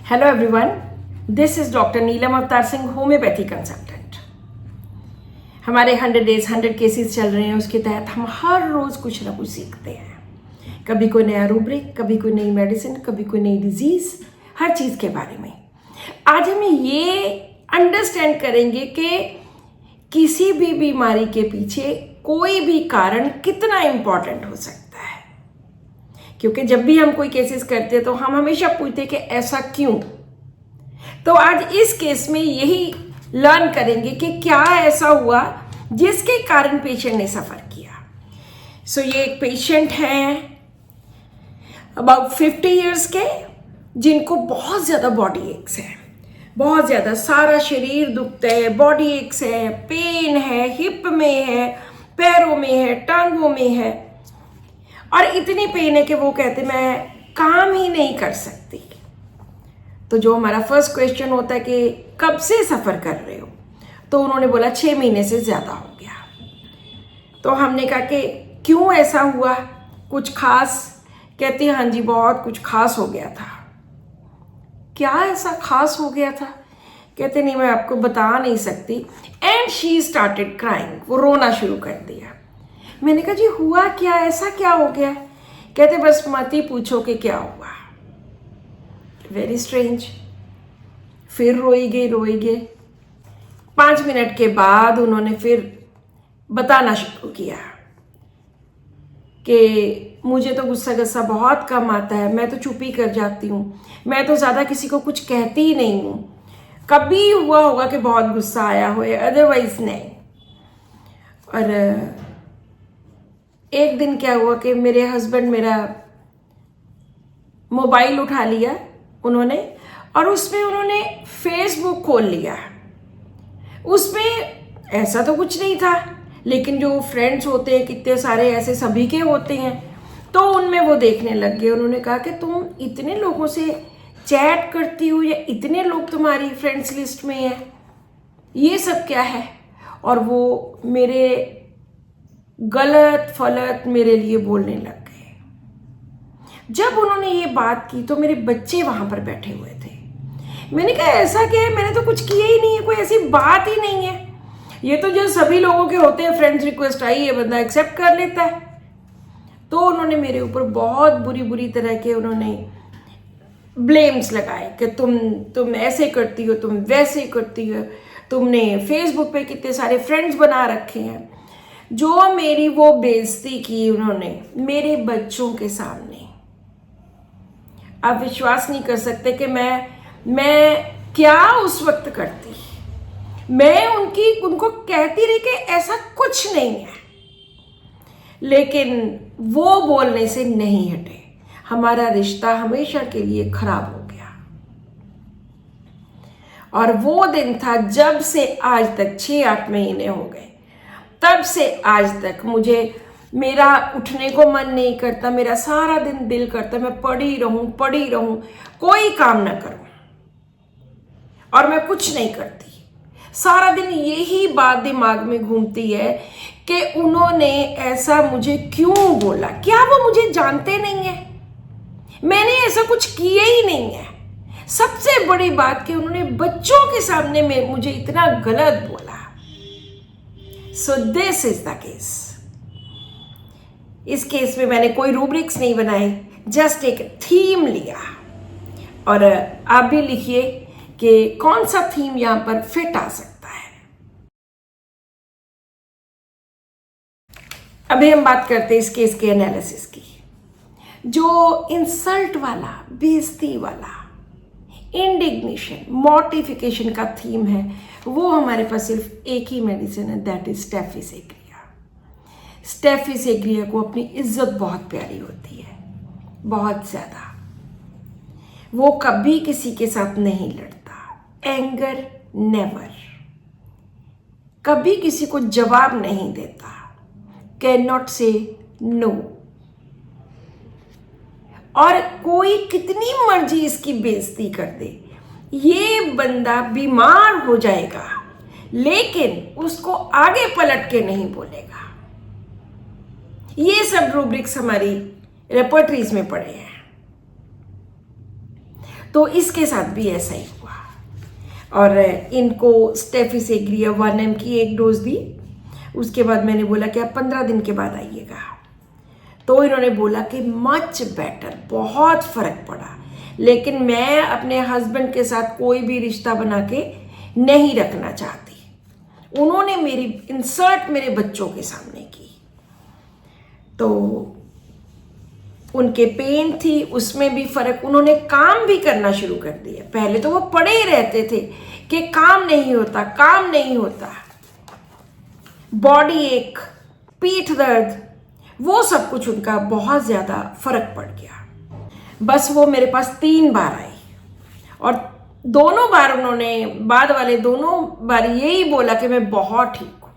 Hello everyone, this is doctor Neelam Avtar Singh, homeopathy consultant. हमारे 100 days 100 cases चल रहे हैं, उसके तहत हम हर रोज़ कुछ ना कुछ सीखते हैं। कभी कोई नया रूब्रिक, कभी कोई नई मेडिसिन, कभी कोई नई डिजीज़, हर चीज़ के बारे में। आज हम ये अंडरस्टैंड करेंगे कि किसी भी बीमारी के पीछे कोई भी कारण कितना इम्पॉर्टेंट हो सकता है। क्योंकि जब भी हम कोई केसेस करते हैं तो हम हमेशा पूछते हैं कि ऐसा क्यों। तो आज इस केस में यही लर्न करेंगे कि क्या ऐसा हुआ जिसके कारण पेशेंट ने सफ़र किया। सो ये एक पेशेंट हैं अबाउट 50 इयर्स के, जिनको बहुत ज़्यादा बॉडी एक्स है, बहुत ज़्यादा सारा शरीर दुखता है, बॉडी एक्स है, पेन है, हिप में है, पैरों में है, टांगों में है, और इतनी पेन है कि वो कहते मैं काम ही नहीं कर सकती। तो जो हमारा फर्स्ट क्वेश्चन होता है कि कब से सफ़र कर रहे हो, तो उन्होंने बोला 6 महीने से ज़्यादा हो गया। तो हमने कहा कि क्यों ऐसा हुआ, कुछ खास? कहती हाँ जी, बहुत कुछ खास हो गया था। क्या ऐसा खास हो गया था? कहते नहीं, मैं आपको बता नहीं सकती। एंड शी स्टार्टेड क्राइंग, वो रोना शुरू कर दिया। मैंने कहा जी हुआ क्या, ऐसा क्या हो गया? कहते बस मत ही पूछो कि क्या हुआ। Very strange. फिर रोई गए। 5 मिनट के बाद उन्होंने फिर बताना शुरू किया कि मुझे तो गुस्सा बहुत कम आता है, मैं तो चुप ही कर जाती हूँ, मैं तो ज़्यादा किसी को कुछ कहती ही नहीं हूँ। कभी हुआ होगा कि बहुत गुस्सा आया हो, अदरवाइज नहीं। और एक दिन क्या हुआ कि मेरे हस्बैंड मेरा मोबाइल उठा लिया उन्होंने, और उसमें उन्होंने फेसबुक खोल लिया। उसमें ऐसा तो कुछ नहीं था, लेकिन जो फ्रेंड्स होते हैं कितने सारे ऐसे सभी के होते हैं, तो उनमें वो देखने लग गए। उन्होंने कहा कि तुम इतने लोगों से चैट करती हो, या इतने लोग तुम्हारी फ्रेंड्स लिस्ट में हैं, ये सब क्या है? और वो मेरे गलत फलत मेरे लिए बोलने लग गए। जब उन्होंने ये बात की तो मेरे बच्चे वहां पर बैठे हुए थे। मैंने कहा ऐसा क्या है, मैंने तो कुछ किया ही नहीं है, कोई ऐसी बात ही नहीं है, ये तो जो सभी लोगों के होते हैं, फ्रेंड्स रिक्वेस्ट आई है, बंदा एक्सेप्ट कर लेता है। तो उन्होंने मेरे ऊपर बहुत बुरी तरह के उन्होंने ब्लेम्स लगाए कि तुम ऐसे करती हो, तुम वैसे करती हो, तुमने फेसबुक पे कितने सारे फ्रेंड्स बना रखे हैं। जो मेरी वो बेइज्जती की उन्होंने मेरे बच्चों के सामने। आप विश्वास नहीं कर सकते कि मैं क्या उस वक्त करती। मैं उनको कहती रही कि ऐसा कुछ नहीं है, लेकिन वो बोलने से नहीं हटे। हमारा रिश्ता हमेशा के लिए खराब हो गया। और वो दिन था जब से आज तक 6-8 महीने हो गए, तब से आज तक मुझे मेरा उठने को मन नहीं करता, मेरा सारा दिन दिल करता मैं पड़ी रहूं, कोई काम ना करूं, और मैं कुछ नहीं करती। सारा दिन यही बात दिमाग में घूमती है कि उन्होंने ऐसा मुझे क्यों बोला। क्या वो मुझे जानते नहीं है? मैंने ऐसा कुछ किया ही नहीं है। सबसे बड़ी बात कि उन्होंने बच्चों के सामने में मुझे इतना गलत बोला। So this is the case. इस केस में मैंने कोई रूब्रिक्स नहीं बनाए, जस्ट एक थीम लिया। और आप भी लिखिए कि कौन सा थीम यहां पर फिट आ सकता है। अभी हम बात करते हैं इस केस के एनालिसिस की। जो इंसल्ट वाला, बेइज्जती वाला, इंडिग्नेशन, मॉर्टिफिकेशन का थीम है, वो हमारे पास सिर्फ एक ही मेडिसिन है, दैट इज स्टेफी सेग्रिया। स्टेफी सेग्रिया को अपनी इज्जत बहुत प्यारी होती है, बहुत ज़्यादा। वो कभी किसी के साथ नहीं लड़ता, एंगर नेवर, कभी किसी को जवाब नहीं देता, कैन नॉट से नो। और कोई कितनी मर्जी इसकी बेइज्जती कर दे, ये बंदा बीमार हो जाएगा, लेकिन उसको आगे पलट के नहीं बोलेगा। ये सब रूब्रिक्स हमारी रेपर्टरीज में पड़े हैं। तो इसके साथ भी ऐसा ही हुआ। और इनको स्टेफिसेग्रिया 1 mg की एक डोज दी। उसके बाद मैंने बोला कि आप 15 दिन के बाद आइएगा। तो इन्होंने बोला कि मच बेटर, बहुत फ़र्क पड़ा, लेकिन मैं अपने हस्बैंड के साथ कोई भी रिश्ता बना के नहीं रखना चाहती। उन्होंने मेरी इंसर्ट मेरे बच्चों के सामने की, तो उनके पेन थी, उसमें भी फ़र्क। उन्होंने काम भी करना शुरू कर दिया। पहले तो वो पड़े ही रहते थे कि काम नहीं होता, काम नहीं होता, बॉडी एक, पीठ दर्द, वो सब कुछ उनका बहुत ज़्यादा फ़र्क पड़ गया। बस वो मेरे पास 3 बार आई और दोनों बार उन्होंने, बाद वाले दोनों बार यही बोला कि मैं बहुत ठीक हूँ।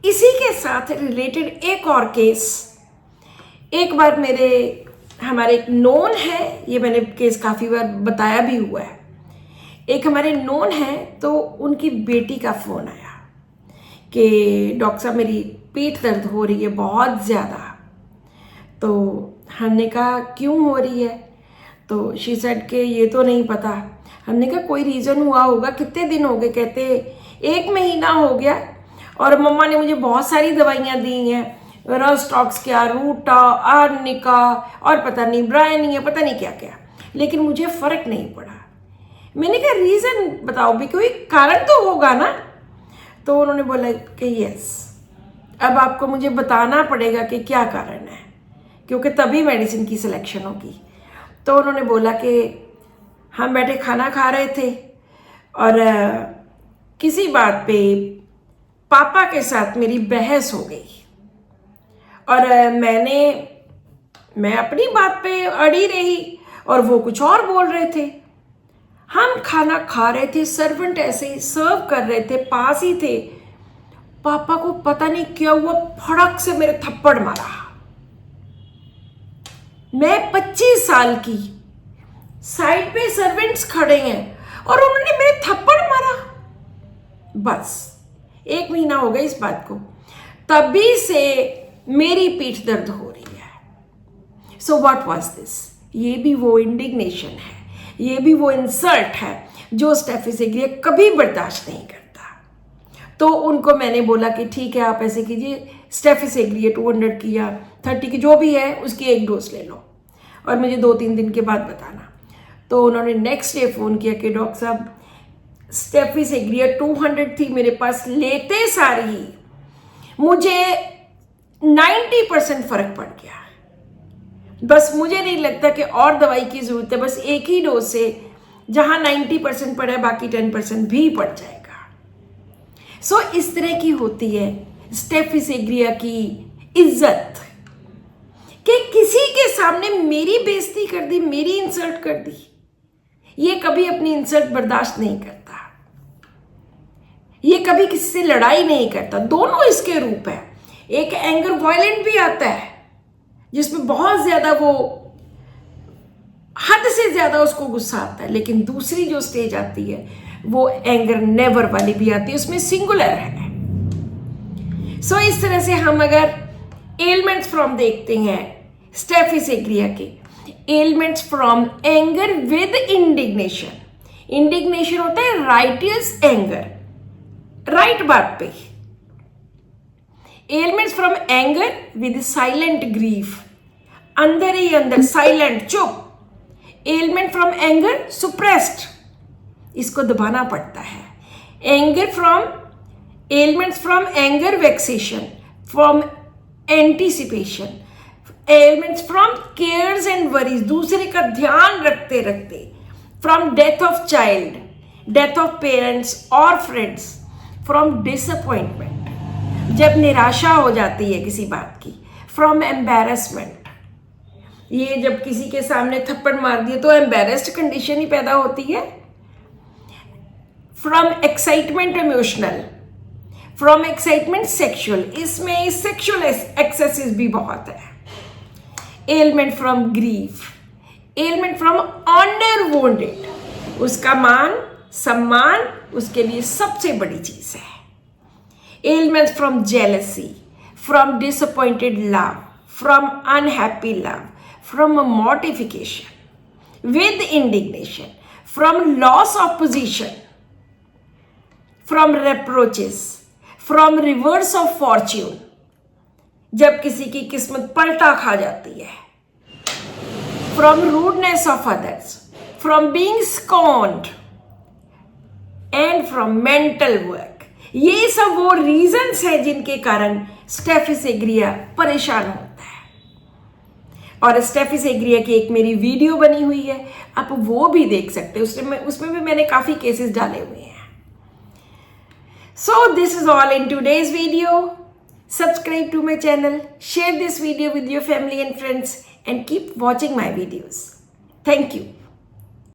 इसी के साथ रिलेटेड एक और केस, एक बार हमारे एक नोन है, ये मैंने केस काफ़ी बार बताया भी हुआ है। एक हमारे नोन है, तो उनकी बेटी का फ़ोन आया कि डॉक्टर साहब मेरी पीठ दर्द हो रही है बहुत ज़्यादा। तो हमने कहा क्यों हो रही है? तो शी सेड के ये तो नहीं पता। हमने कहा कोई रीज़न हुआ होगा, कितने दिन हो गए? कहते 1 महीना हो गया और मम्मा ने मुझे बहुत सारी दवाइयाँ दी हैं, रस्टॉक्स क्या, रूटा, आर्निका और पता नहीं ब्रायनिया, पता नहीं क्या क्या, लेकिन मुझे फ़र्क नहीं पड़ा। मैंने कहा रीज़न बताओ भी, कोई कारण तो होगा ना? तो उन्होंने बोला कि यस, अब आपको मुझे बताना पड़ेगा कि क्या कारण है, क्योंकि तभी मेडिसिन की सिलेक्शन होगी। तो उन्होंने बोला कि हम बैठे खाना खा रहे थे और किसी बात पे पापा के साथ मेरी बहस हो गई और मैं अपनी बात पे अड़ी रही और वो कुछ और बोल रहे थे। हम खाना खा रहे थे, सर्वेंट ऐसे ही सर्व कर रहे थे, पास ही थे। पापा को पता नहीं क्या हुआ, फड़क से मेरे थप्पड़ मारा। मैं 25 साल की, साइड पे सर्वेंट्स खड़े हैं और उन्होंने मेरे थप्पड़ मारा। बस 1 महीना हो गया इस बात को, तभी से मेरी पीठ दर्द हो रही है। So what was this? ये भी वो इंडिग्नेशन है, ये भी वो इंसल्ट है जो स्टेफिसेग्रिया कभी बर्दाश्त नहीं करता। तो उनको मैंने बोला कि ठीक है, आप ऐसे कीजिए, स्टेफिसेग्रिया 200 की या 30 की जो भी है उसकी एक डोज ले लो और मुझे 2-3 दिन के बाद बताना। तो उन्होंने नेक्स्ट डे फ़ोन किया कि डॉक्टर साहब स्टेफिसेग्रिया 200 थी मेरे पास, लेते सारी ही मुझे 90% फ़र्क पड़ गया। बस मुझे नहीं लगता कि और दवाई की ज़रूरत है, बस एक ही डोज से जहाँ 90% पड़ा है बाकी 10% भी पड़ जाएगा। सो इस तरह की होती है स्टेफिसेग्रिया की इज्जत, कि किसी के सामने मेरी बेइज्जती कर दी, मेरी इंसल्ट कर दी। ये कभी अपनी इंसल्ट बर्दाश्त नहीं करता, ये कभी किसी से लड़ाई नहीं करता। दोनों इसके रूप है। एक एंगर वायलेंट भी आता है जिसमें बहुत ज़्यादा वो हद से ज़्यादा उसको गुस्सा आता है, लेकिन दूसरी जो स्टेज आती है वो एंगर नेवर वाली भी आती है, उसमें सिंगुलर है। सो इस तरह से हम अगर एलिमेंट्स फ्रॉम देखते हैं स्टेफिसेग्रिया के, elements from anger with indignation. Indignation होता है राइटियस एंगर, राइट बात पे। Elements from anger with silent grief, अंदर ही अंदर साइलेंट, चुप। एलिमेंट फ्रॉम एंगर सुप्रेस्ड, इसको दबाना पड़ता है। Anger from, elements from anger vexation, from anticipation, elements from cares and worries, दूसरे का ध्यान रखते रखते, from death of child, death of parents और फ्रेंड्स, फ्रॉम डिसअपॉइंटमेंट, जब निराशा हो जाती है किसी बात की, फ्रॉम एम्बैरेसमेंट, ये जब किसी के सामने थप्पड़ मार दिए तो एम्बैरेस्ड कंडीशन ही पैदा होती है, from excitement emotional, from excitement sexual, इसमें सेक्सुअल एक्सेसेस भी बहुत है। Element from grief, element from honour wounded, उसका मान सम्मान उसके लिए सबसे बड़ी चीज है। Elements from jealousy, from disappointed love, from unhappy love, from mortification, with indignation, from loss of position, from reproaches, from reverse of fortune, जब किसी की किस्मत पलटा खा जाती है, from rudeness of others, from being scorned, and from mental work. ये सब वो रीजंस है जिनके कारण स्टेफिस एग्रिया परेशान होता है। और स्टेफिस एग्रिया की एक मेरी वीडियो बनी हुई है, आप वो भी देख सकते हैं, उसमें भी मैंने काफ़ी केसेस डाले हुए हैं। So this is all in today's video. Subscribe to my channel, share this video with your family and friends, and keep watching my videos. Thank you.